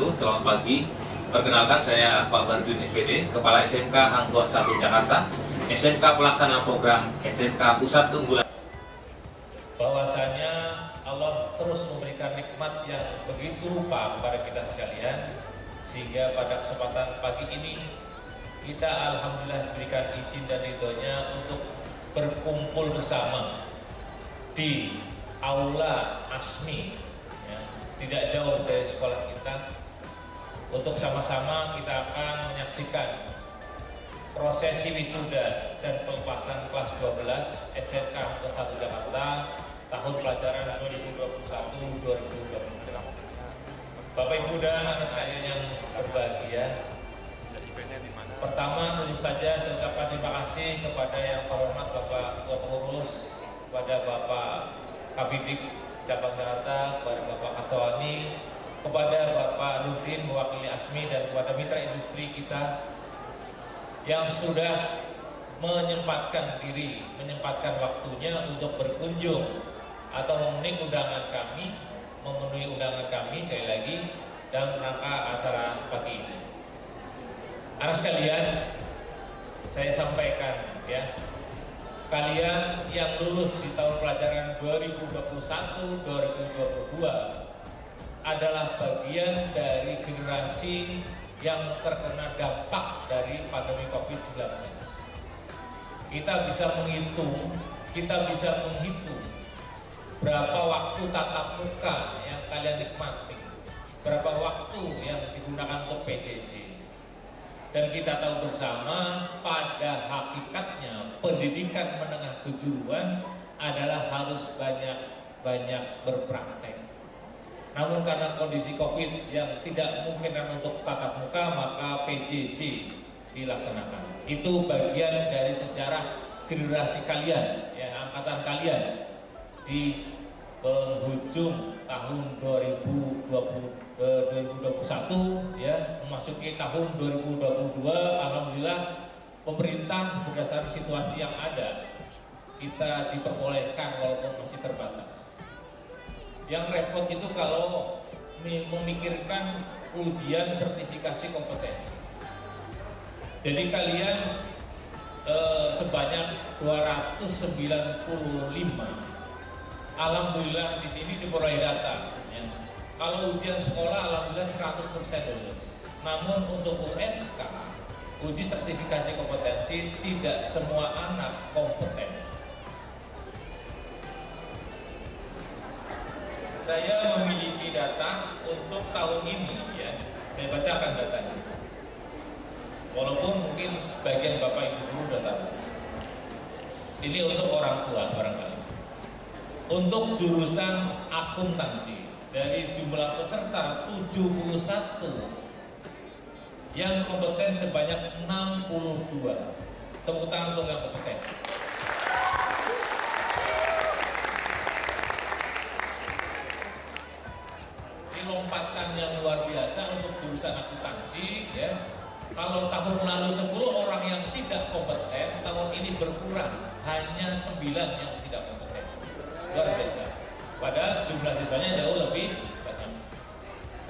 wabarakatuh. Selamat pagi. Perkenalkan, saya Pak Bardun SPD, Kepala SMK Hang Tuah 1 Jakarta, SMK Pelaksana Program SMK Pusat Keunggulan. Bahwasanya Allah terus memberikan nikmat yang begitu rupa kepada kita sekalian, sehingga pada kesempatan pagi ini kita alhamdulillah diberikan izin dan ridhonya untuk berkumpul bersama di Aula Asmi, ya, tidak jauh dari sekolah kita, untuk sama-sama kita akan menyaksikan prosesi wisuda dan pelepasan kelas 12 SMK Hang Tuah 1 Jakarta tahun pelajaran 2021-2022. Bapak Ibu dan anak sekalian yang berbahagia, pertama tentu saja saya ucapkan terima kasih kepada yang terhormat Bapak Ketua Pengurus, kepada Bapak Kabidik Cabang Jakarta, kepada Bapak Kastawani, kepada Bapak Nurdin mewakili ASMI, dan kepada mitra industri kita yang sudah menyempatkan diri, menyempatkan waktunya untuk berkunjung atau memenuhi undangan kami sekali lagi dalam rangka acara pagi ini. Anak sekalian, saya sampaikan ya, kalian yang lulus di tahun pelajaran 2021-2022 adalah bagian dari generasi yang terkena dampak dari pandemi COVID-19. Kita bisa menghitung berapa waktu tatap muka yang kalian nikmati, berapa waktu yang digunakan untuk PJJ. Dan kita tahu bersama, pada hakikatnya pendidikan menengah kejuruan adalah harus banyak berpraktek. Namun karena kondisi COVID yang tidak memungkinkan untuk tatap muka, maka PJJ dilaksanakan. Itu bagian dari sejarah generasi kalian, ya, angkatan kalian di penghujung tahun 2021, ya, memasuki tahun 2022. Alhamdulillah pemerintah berdasarkan situasi yang ada, kita diperbolehkan walaupun masih terbatas. Yang repot itu kalau memikirkan ujian sertifikasi kompetensi. Jadi kalian sebanyak 295, alhamdulillah di sini diperoleh data. Ya. Kalau ujian sekolah alhamdulillah 100% lulus. Namun untuk USK, uji sertifikasi kompetensi, tidak semua anak kompeten. Saya memiliki data untuk tahun ini, ya. Saya bacakan datanya. Walaupun mungkin sebagian Bapak Ibu guru sudah tahu. Ini untuk orang tua barangkali. Untuk jurusan akuntansi, dari jumlah peserta 71, yang kompeten sebanyak 62. Tepuk tangan untuk yang kompeten. Lompatan yang luar biasa untuk jurusan akuntansi, ya. Kalau tahun lalu 10 orang yang tidak kompeten, tahun ini berkurang, hanya 9 yang tidak kompeten. Luar biasa. Padahal jumlah siswanya jauh lebih banyak.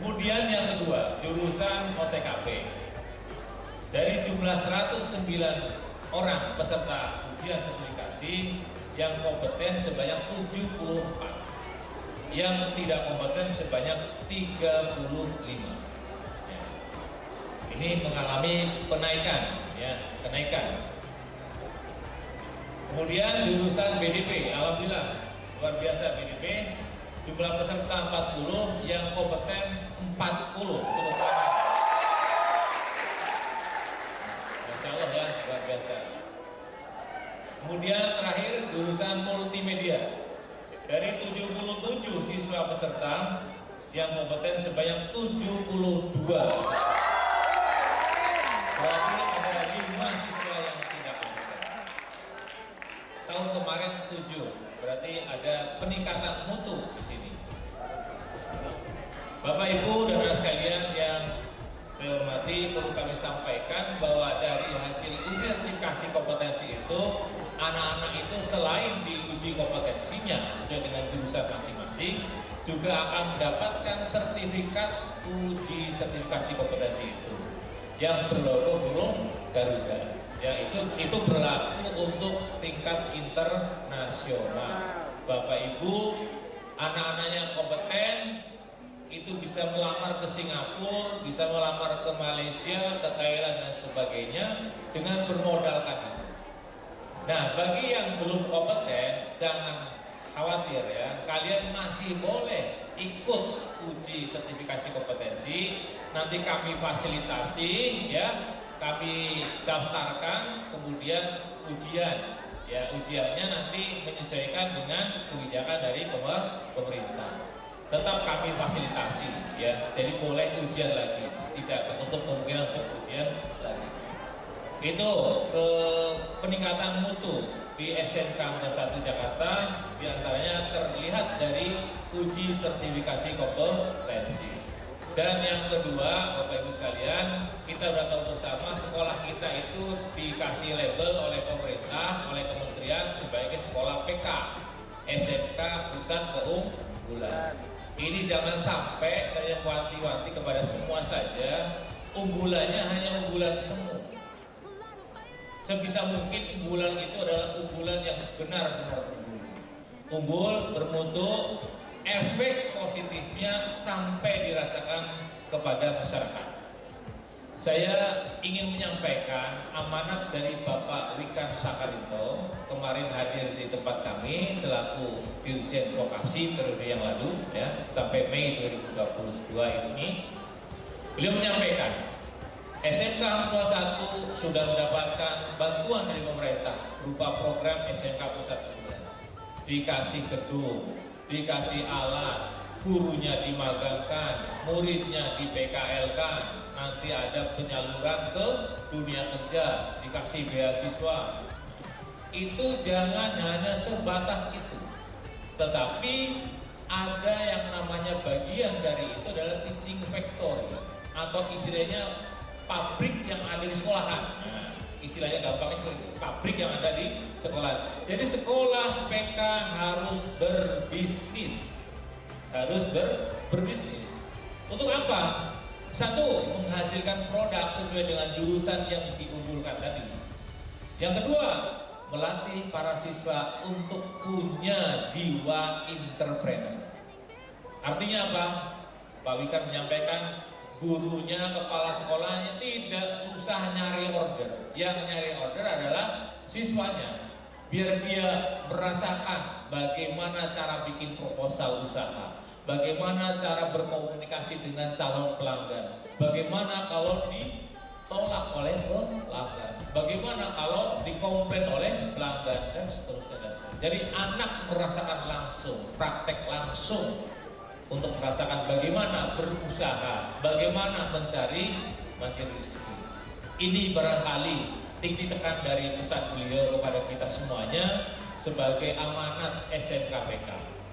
Kemudian yang kedua, jurusan OTKP. Dari jumlah 109 orang peserta ujian sertifikasi, yang kompeten sebanyak 74. Yang tidak kompeten sebanyak 35. Ya. Ini mengalami kenaikan, ya, kenaikan. Kemudian jurusan BDP, alhamdulillah luar biasa BDP, jumlah peserta 40, yang kompeten 40. Masya Allah, ya, luar biasa. Kemudian terakhir jurusan multimedia. Dari 77 siswa peserta, yang kompeten sebanyak 72. Berarti ada 5 siswa yang tidak kompeten. Tahun kemarin 7, berarti ada peningkatan mutu di sini. Bapak Ibu dan anak sekalian yang saya hormati, perlu kami sampaikan bahwa dari hasil uji sertifikasi kompetensi itu, anak-anak itu selain diuji kompetensinya sesuai dengan jurusan masing-masing, juga akan mendapatkan sertifikat uji sertifikasi kompetensi itu yang berlogo burung Garuda. Ya, itu berlaku untuk tingkat internasional. Bapak Ibu, anak-anak yang kompeten itu bisa melamar ke Singapura, bisa melamar ke Malaysia, ke Thailand dan sebagainya dengan bermodalkan itu. Nah, bagi yang belum kompeten, jangan khawatir ya, kalian masih boleh ikut uji sertifikasi kompetensi. Nanti kami fasilitasi ya, kami daftarkan, kemudian ujian. Ya, ujiannya nanti menyesuaikan dengan kebijakan dari pemerintah. Tetap kami fasilitasi ya, jadi boleh ujian lagi, tidak untuk kemungkinan untuk ujian lagi. Itu peningkatan mutu di SMK 1 Jakarta diantaranya terlihat dari uji sertifikasi kompetensi. Dan yang kedua, Bapak Ibu sekalian, kita sudah tahu bersama sekolah kita itu dikasih label oleh pemerintah, oleh kementerian sebagai sekolah PK, SMK Pusat Keunggulan. Ini jangan sampai saya wanti-wanti kepada semua saja, unggulannya hanya unggulan semu. Sebisa mungkin unggulan itu adalah unggulan yang benar-benar unggul. Unggul, bermutu, efek positifnya sampai dirasakan kepada masyarakat. Saya ingin menyampaikan amanat dari Bapak Wikan Sakarito, kemarin hadir di tempat kami selaku Dirjen Vokasi periode yang lalu ya, sampai Mei 2022 ini. Beliau menyampaikan SMK 1 sudah mendapatkan bantuan dari pemerintah berupa program SMK Pusat Keunggulan. Dikasih gedung, dikasih alat, gurunya dimagangkan, muridnya di PKL-kan, nanti ada penyaluran ke dunia kerja, dikasih beasiswa. Itu jangan hanya sebatas itu, tetapi ada yang namanya bagian dari itu adalah teaching factory atau istilahnya pabrik yang ada di sekolahan. Nah, istilahnya gampangnya seperti itu, pabrik yang ada di sekolah. Jadi sekolah PK harus berbisnis, berbisnis. Untuk apa? Satu, menghasilkan produk sesuai dengan jurusan yang diunggulkan tadi. Yang kedua, melatih para siswa untuk punya jiwa entrepreneur. Artinya apa? Pak Wikan menyampaikan gurunya, kepala sekolahnya tidak usah nyari order. Yang nyari order adalah siswanya. Biar dia merasakan bagaimana cara bikin proposal usaha, bagaimana cara berkomunikasi dengan calon pelanggan, bagaimana kalau ditolak oleh pelanggan, bagaimana kalau dikomplain oleh pelanggan, dan seterusnya. Jadi anak merasakan langsung, praktek langsung untuk merasakan bagaimana berusaha, bagaimana mencari rezeki. Ini barangkali titik tekan dari pesan beliau kepada kita semuanya sebagai amanat SMKPK.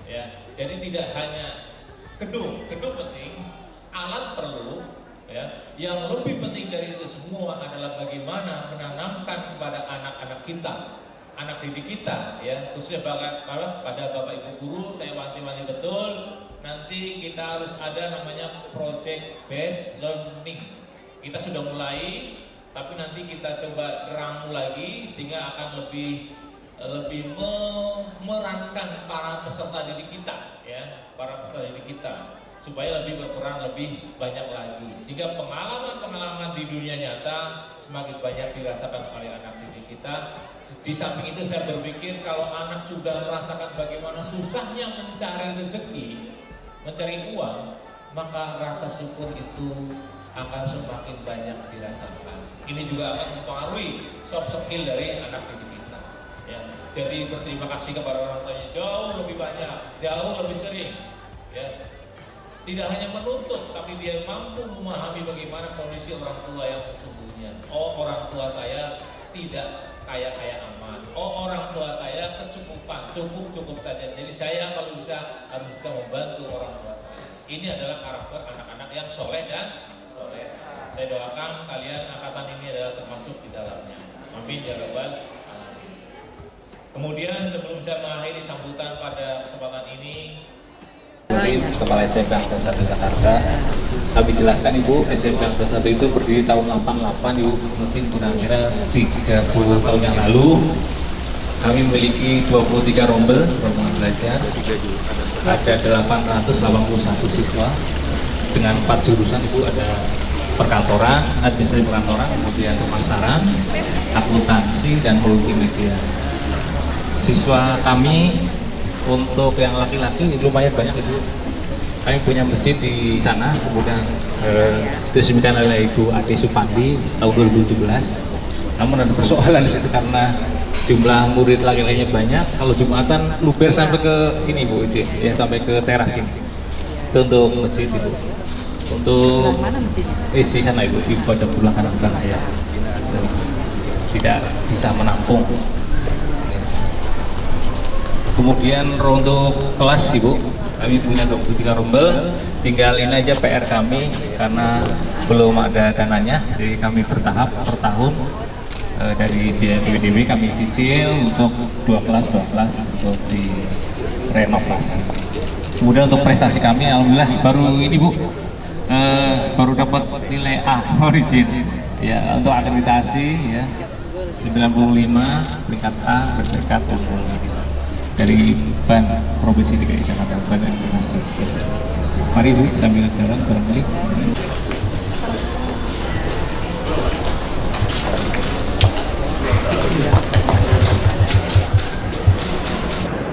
Ya, jadi tidak hanya gedung penting, alat perlu. Ya, yang lebih penting dari itu semua adalah bagaimana menanamkan kepada anak-anak kita, anak didik kita, ya, khususnya pada Bapak Ibu guru, saya wanti-wanti betul. Nanti kita harus ada namanya project based learning. Kita sudah mulai, tapi nanti kita coba ramu lagi sehingga akan lebih memerankan para peserta didik kita, ya, para peserta didik kita supaya lebih berperan lebih banyak lagi, sehingga pengalaman-pengalaman di dunia nyata semakin banyak dirasakan oleh anak didik kita. Di samping itu saya berpikir kalau anak sudah merasakan bagaimana susahnya mencari rezeki, mencari uang, maka rasa syukur itu akan semakin banyak dirasakan. Ini juga akan mempengaruhi soft skill dari anak didik kita. Ya, jadi berterima kasih kepada orang tuanya jauh lebih banyak, jauh lebih sering. Ya, tidak hanya menuntut, tapi dia mampu memahami bagaimana kondisi orang tua yang sesungguhnya. Oh, orang tua saya tidak kaya-kaya amat. Oh, orang tua saya kecukupan, cukup saja. Jadi saya kalau bisa harus bisa membantu orang tua saya. Ini adalah karakter anak-anak yang soleh dan soleh. Saya doakan kalian angkatan ini adalah termasuk di dalamnya. Amin ya rabbal alamin. Kemudian sebelum saya mengakhiri sambutan pada kesempatan ini, Arifin, Kepala SMP Angkatan 1 Jakarta. Kami jelaskan Ibu, SMP Angkatan 1 itu berdiri tahun 88 Ibu, mungkin kira-kira 30 tahun yang lalu. Kami memiliki 23 rombel belajar, ada 881 siswa dengan 4 jurusan Ibu, ada perkantoran, administrasi perkantoran, kemudian pemasaran, akuntansi, dan multimedia. Siswa kami untuk yang laki-laki lumayan banyak Ibu. Kami punya masjid di sana, kemudian diresmikan oleh Ibu Ade Supandi tahun 2017. Namun ada persoalan di situ karena jumlah murid laki-lakinya banyak. Kalau Jumatan luber sampai ke sini Bu, ya sampai ke teras ini. Itu untuk masjid Ibu. Untuk di sana Ibu, di pojok sebelah kanan sana ya. Tidak bisa menampung. Kemudian untuk kelas Ibu, kami punya 23 rombel. Tinggal ini aja PR kami karena belum ada dananya, jadi kami bertahap per tahun. Dari DPWDW kami cicil untuk 2 kelas untuk direnovasi. Kemudian untuk prestasi kami, alhamdulillah baru ini Bu, baru dapat nilai A origin ya untuk akreditasi ya 95 peringkat A bersertifikat dari BAN Provinsi DKI Jakarta, BAN akreditasi. Mari Bu sambil jalan barangkali.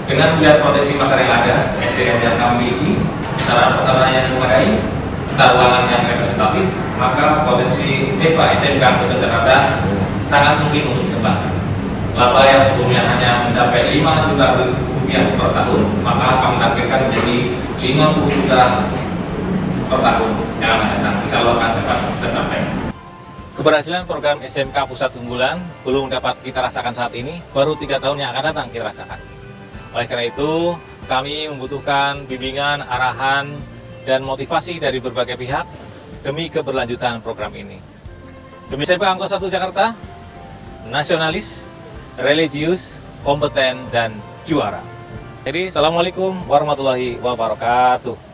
Dengan melihat potensi pasar yang ada, SDM yang kami miliki, sarana-prasarana yang memadai, tata ruangan yang representatif, maka potensi EPA SMK Angkatan Jakarta sangat mungkin untuk dikembangkan. Laba yang sebelumnya hanya mencapai 5 juta rupiah per tahun, maka kami targetkan menjadi 50 juta per tahun yang akan datang. Insya Allah akan dapat tercapai. Keberhasilan program SMK Pusat Unggulan belum dapat kita rasakan saat ini, baru 3 tahun yang akan datang kita rasakan. Oleh karena itu, kami membutuhkan bimbingan, arahan, dan motivasi dari berbagai pihak demi keberlanjutan program ini. Demi SMP Angkatan 1 Jakarta, nasionalis, religius, kompeten, dan juara. Jadi, Assalamualaikum warahmatullahi wabarakatuh.